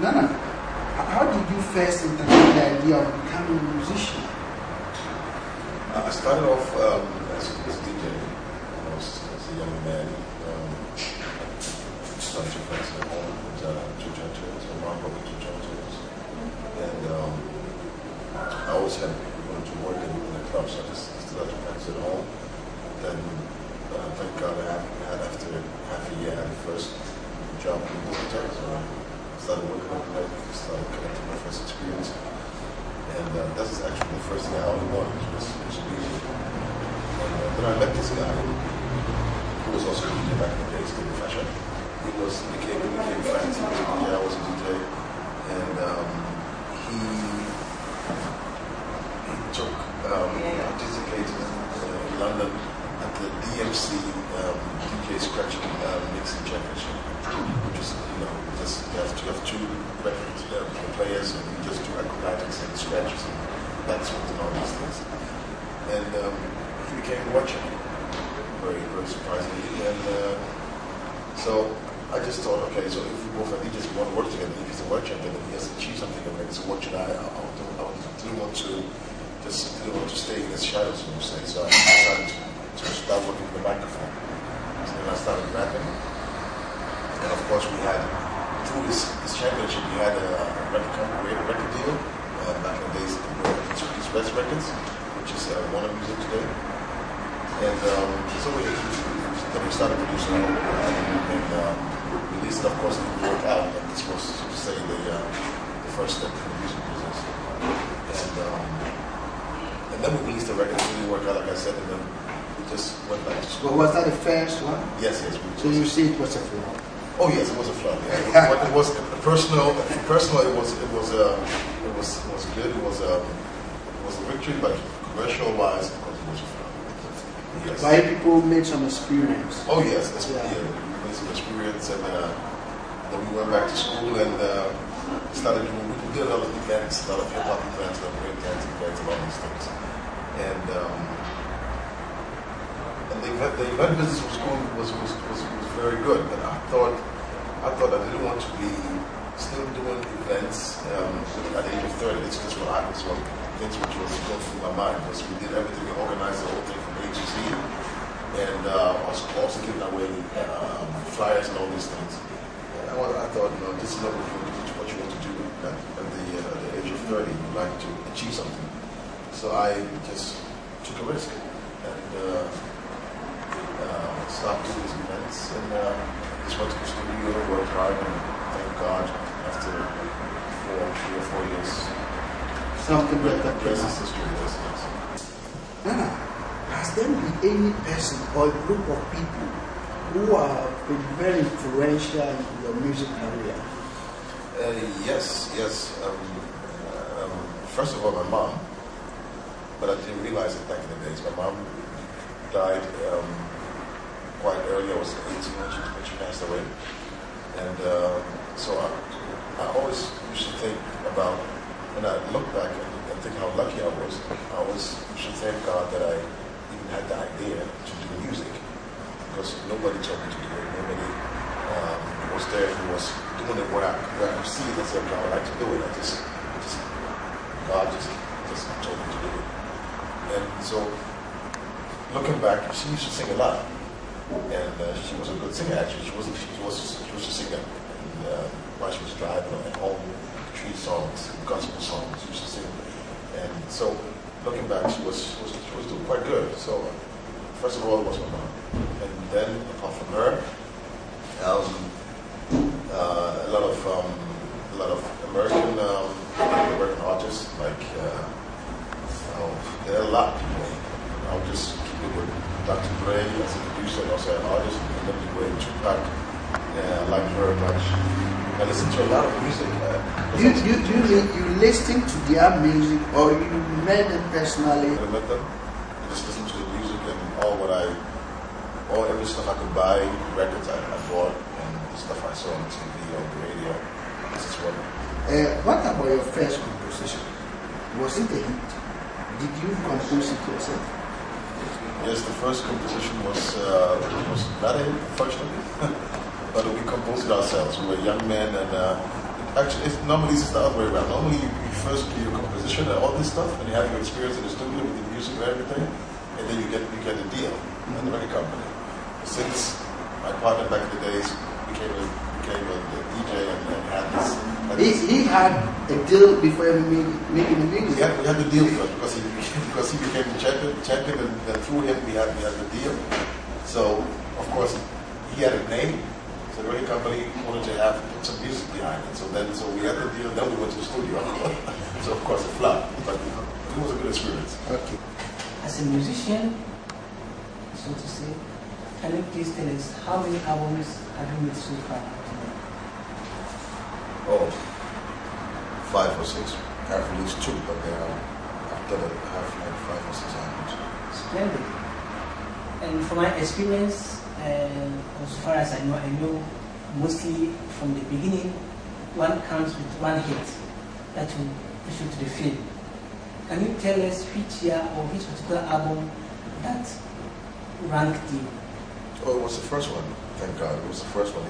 Nana, how did you first entertain the idea of becoming a musician? I started off as a DJ. As a young man. Started to practice at home with two churches, my mom brought me two churches. And I always had wanted to work in the club, so I just started to practice at home. Then, thank God, after half a year, I had the first job in the hotel. So I started working on it, started connecting my first experience. And that was actually the first thing I only wanted, was music. And then I met this guy, who was also a DJ back in the days, in fashion. We became friends. He was a DJ, I was a DJ. And he participated in London at the DMC DJ Scratch Mixing Championship, which is, you have two record players and you just do acrobatics and scratches and backswings and all these things. And he became a world champion, very, very surprisingly. And so I just thought, okay, so if we both are DJs, we want to work together. If he's a world champion, then he has to achieve something. Okay, so what should I didn't want to stay in his shadows, you say. So I decided to start working with the microphone. So then I started rapping. And of course we had, through his championship, we had a record deal back in the days, East West Records, which is Warner Music today. And so then we started producing our own album and released it. Of course, it didn't work out, but this was, so to say, the first step in the music business. And then we released the record. It didn't work out, like I said, and then we just went back to school. Well, was that the first one? Yes. So you see, it was a flop. Oh yes, it was a flop. Yeah. It was personal. It was good. It was a victory, but commercial-wise, of course, it was a flop. Yes. Why people made some experience? Oh yes, we made some experience, and then we went back to school and started doing. We did a lot of events, a lot of hip hop events, a lot of break dance events, a lot of these things. And the event business was cool, was very good. But I thought I didn't want to be still doing events at the age of 30. It's just what things which was going through my mind, because we did everything, we organized the whole thing from A to Z, and also giving away flyers and all these things. And I thought, this is not what you want to do at the age of 30. You like to achieve something. So I just took a risk and stopped doing these events, and just went to the studio, worked hard, and thank God, after 3 or 4 years, something like that. Yes. Nana, has there been any person or group of people who have been very influential in your music career? Yes. First of all, my mom, but I didn't realize it back in the days. My mom died quite early. I was 18 when she passed away, and so I always used to think about, when I look back and think how lucky I always used to thank God that I even had the idea to do music, because nobody told me to do it. Nobody was there who was doing it where I could see it and say, okay, I would like to do it. God just told me to do it. And so, looking back, she used to sing a lot, and she was a good singer. Actually, she was a singer, and while she was driving at home, tree songs, gospel songs, she used to sing. And so, looking back, she was doing quite good. So, first of all, it was my mom, and then apart from her, a lot of American artists, like there are a lot of people. I'll just keep it with Dr. Dre as a producer and also an artist, and then Dre, Tupac. Yeah, I like very much. I listen to a lot of music. You listen to their music, or you met them personally? I met them. I just listen to the music and every stuff I could buy, records I bought, and the stuff I saw on TV or the radio. This is what. What about your first composition? Was it a hit? Did you compose it yourself? Yes, the first composition was not a hit, unfortunately, but we composed it ourselves. We were young men, and Actually, normally it's the other way around. Normally you first do your composition and all this stuff, and you have your experience in the studio with the music and everything, and then you get a deal at the record company. Since my partner back in the days became a DJ and had this. He had a deal before making the music. We had the deal first because he became the champion, and then through him we had the deal. So of course he had a name. So the record company wanted to put some music behind it. So we had the deal, then we went to the studio. So of course it flopped, but it was a good experience. Okay. As a musician, so to say, can you please tell us how many albums have you made so far? Oh, 5 or 6. I've released 2, but I've done it. I have like 5 or 6 albums. Splendid. And from my experience, as far as I know mostly from the beginning, one comes with one hit that will push you to the film. Can you tell us which year or which particular album that ranked you? Oh, it was the first one. Thank God, it was the first one.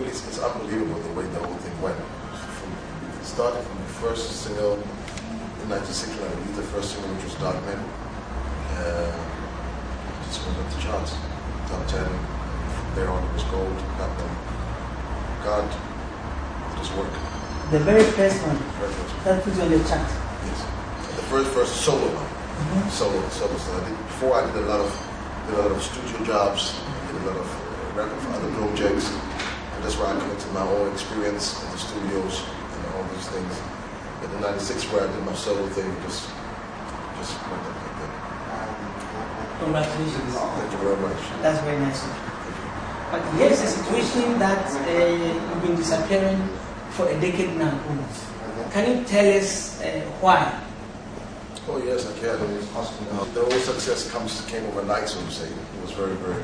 It's unbelievable the way the whole thing went. It started from the first single in 1960. I released the first single, which was Dark Men. Just went up the charts, top 10. From there on, it was gold, platinum. God did his work. The very first one that put you on the chart. Yes, the first solo one. Solo stuff. Before I did a lot of studio jobs, did a lot of record for other projects. And that's where I connected my own experience in the studios and all these things. But in '96, where I did my solo thing, just went up like that. Congratulations. Thank you very much. That's very nice. But here's a situation that you've been disappearing for a decade now almost. Can you tell us why? Oh yes, I can. The whole success came overnight, so to say. It was very, very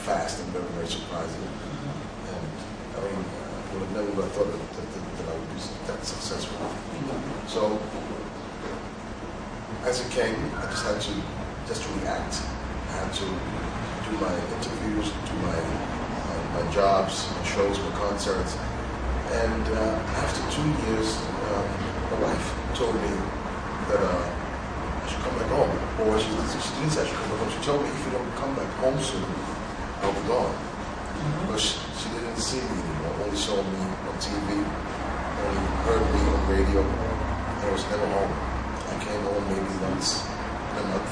fast and very, very surprising. And I mean, I would have never thought that I would be that successful. So as it came, I just had to react. I had to do my interviews, do my jobs, my shows, my concerts. And after 2 years, my wife told me that I should come back home. Or she didn't say I should come back home. She told me, if you don't come back home soon, I'll be gone. But she didn't see me anymore, only saw me on TV, only heard me on radio, and I was never home. I came home maybe once in a month.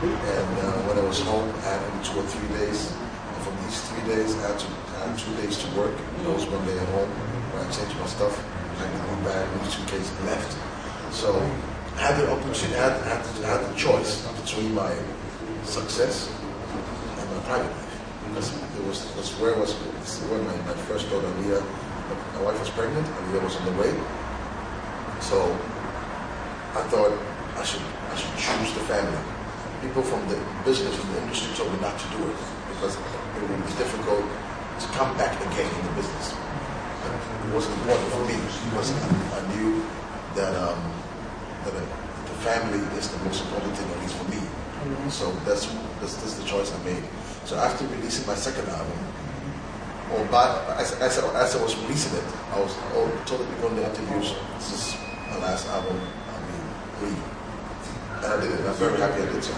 And when I was home, I had only 2 or 3 days. And from these 3 days, I had 2 days to work. There was 1 day at home where I changed my stuff, packed my bag, moved the suitcase, and left. So I had the opportunity, I had the choice between my success and my private life. Because where my first daughter, Leah, my wife was pregnant, and Leah was on the way. So I thought I should choose the family. People from the business, from the industry, told me not to do it because it would be difficult to come back again in the business. And it wasn't important for me because I knew that the family is the most important thing, at least for me. So that's the choice I made. So after releasing my second album, as I was releasing it, I was told people in the interviews, this is my last album, I'll be leaving. And I did it, and I'm very happy I did so.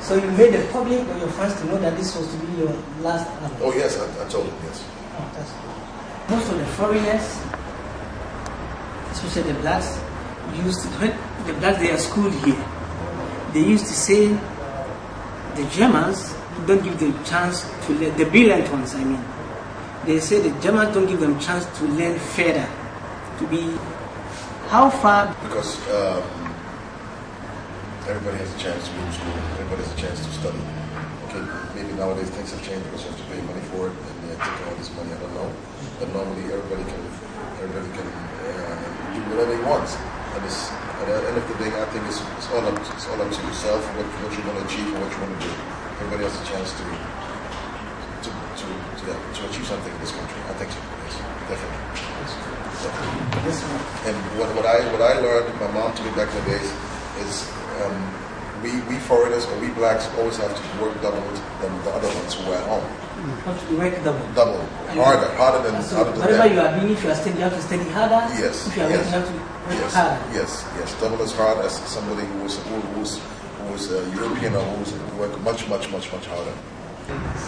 So you made the public or your fans to know that this was to be your last album? Oh yes, I told them, yes. Oh, that's good. Most of the foreigners, especially the blacks, when the blacks they are schooled here, they used to say the Germans don't give them chance to learn, the brilliant ones I mean. They say the Germans don't give them chance to learn further, to be, how far? Because everybody has a chance to go to school, everybody has a chance to study. Okay, maybe nowadays things have changed because you have to pay money for it and they're taking all this money, I don't know. But normally everybody can do whatever he wants. And at the end of the day, I think it's all up to yourself, what you want to achieve and what you want to do. Everybody has a chance to achieve something in this country. I think so, yes, definitely. And what I learned, my mom told me back in the days, is we foreigners or we blacks always have to work double than the other ones who are at home. have to work double. Double. Harder than whatever you are doing, if you are studying, you have to study harder. Yes. If you are working, you have to work harder. Yes. Double as hard as somebody who was European or who was work much harder. Yes.